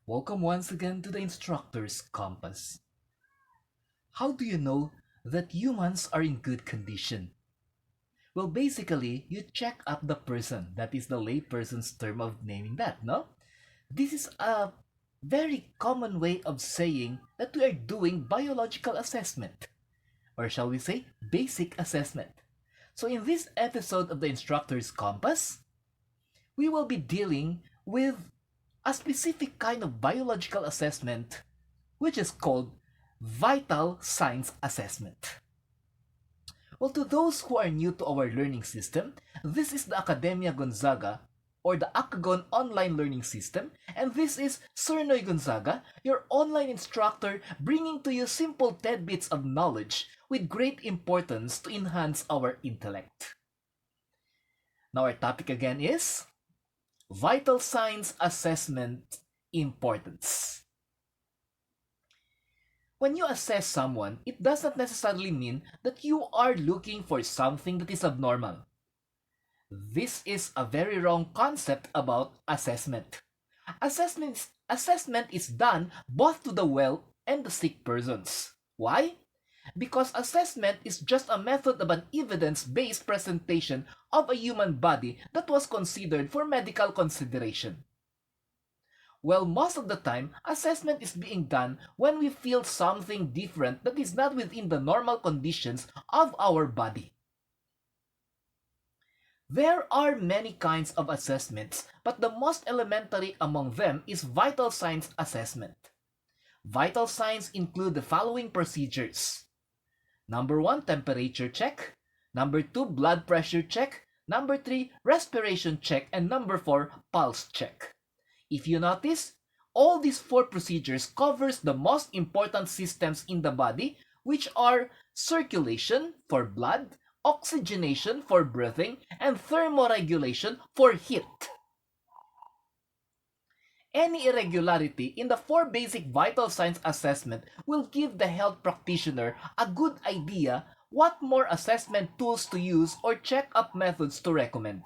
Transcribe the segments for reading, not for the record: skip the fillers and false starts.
Welcome once again to the Instructor's Compass. How do you know that humans are in good condition? Well, basically, you check up the person. That is the layperson's term of naming that, no? This is a very common way of saying that we are doing biological assessment. Or shall we say, basic assessment. So in this episode of the Instructor's Compass, we will be dealing with a specific kind of biological assessment which is called vital signs assessment. Well, to those who are new to our learning system, this is the Academia Gonzaga or the Acagon online learning system, and this is Sir Noy Gonzaga, your online instructor, bringing to you simple tidbits of knowledge with great importance to enhance our intellect. Now our topic again is vital signs assessment importance. When you assess someone, it does not necessarily mean that you are looking for something that is abnormal. This is a very wrong concept about assessment. Assessment is done both to the well and the sick persons. Why? Because assessment is just a method of an evidence-based presentation of a human body that was considered for medical consideration. Well, most of the time, assessment is being done when we feel something different that is not within the normal conditions of our body. There are many kinds of assessments, but the most elementary among them is vital signs assessment. Vital signs include the following procedures. Number 1, temperature check. Number 2, blood pressure check. Number 3, respiration check. And number 4, pulse check. If you notice, all these 4 procedures covers the most important systems in the body, which are circulation for blood, oxygenation for breathing, and thermoregulation for heat. Any irregularity in the 4 basic vital signs assessment will give the health practitioner a good idea what more assessment tools to use or check-up methods to recommend.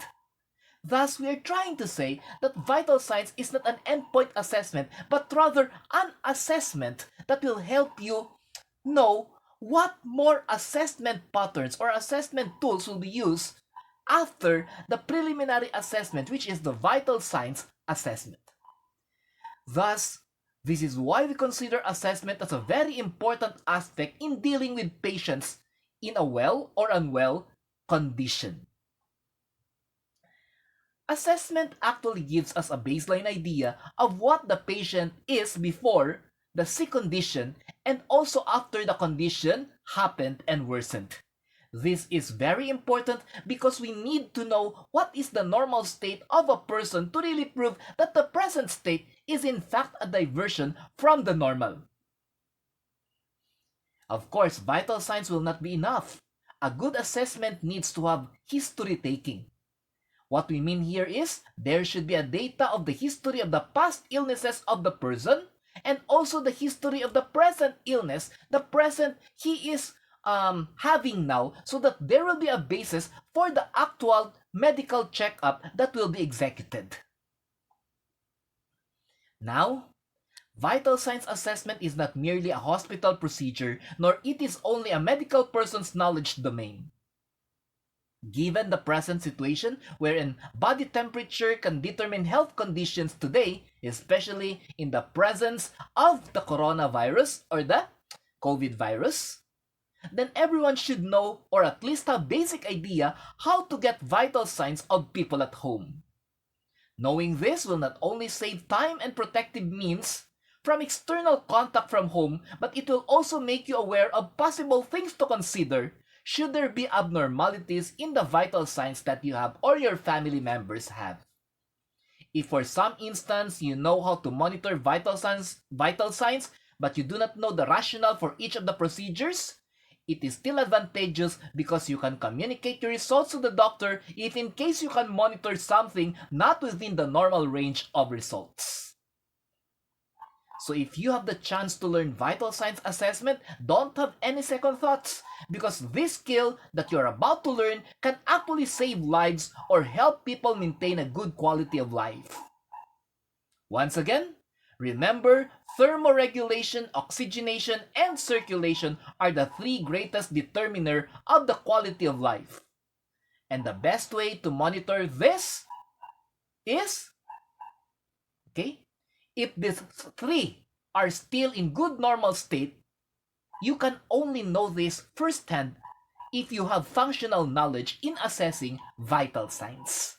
Thus, we are trying to say that vital signs is not an endpoint assessment, but rather an assessment that will help you know what more assessment patterns or assessment tools will be used after the preliminary assessment, which is the vital signs assessment. Thus, this is why we consider assessment as a very important aspect in dealing with patients in a well or unwell condition. Assessment actually gives us a baseline idea of what the patient is before the sick condition and also after the condition happened and worsened. This is very important because we need to know what is the normal state of a person to really prove that the present state is in fact a diversion from the normal. Of course, vital signs will not be enough. A good assessment needs to have history taking. What we mean here is there should be a data of the history of the past illnesses of the person and also the history of the present illness, the present he is having now, so that there will be a basis for the actual medical checkup that will be executed. Now, vital signs assessment is not merely a hospital procedure, nor it is only a medical person's knowledge domain. Given the present situation wherein body temperature can determine health conditions today, especially in the presence of the coronavirus or the COVID virus, then everyone should know or at least have basic idea how to get vital signs of people at home. Knowing this will not only save time and protective means from external contact from home, but it will also make you aware of possible things to consider should there be abnormalities in the vital signs that you have or your family members have. If for some instance you know how to monitor vital signs, but you do not know the rationale for each of the procedures, it is still advantageous because you can communicate your results to the doctor if in case you can monitor something not within the normal range of results. So if you have the chance to learn vital signs assessment, don't have any second thoughts because this skill that you're about to learn can actually save lives or help people maintain a good quality of life. Once again, Remember, thermoregulation, oxygenation, and circulation are the three greatest determiner of the quality of life. And the best way to monitor this is, okay, if these three are still in good normal state, you can only know this firsthand if you have functional knowledge in assessing vital signs.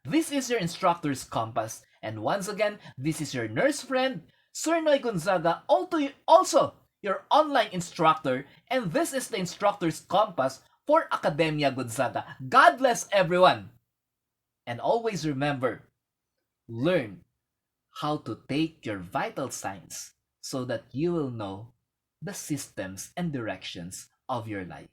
This is your instructor's compass, and once again, this is your nurse friend, Sir Noy Gonzaga, also your online instructor, and this is the instructor's compass for Academia Gonzaga. God bless everyone! And always remember, learn how to take your vital signs so that you will know the systems and directions of your life.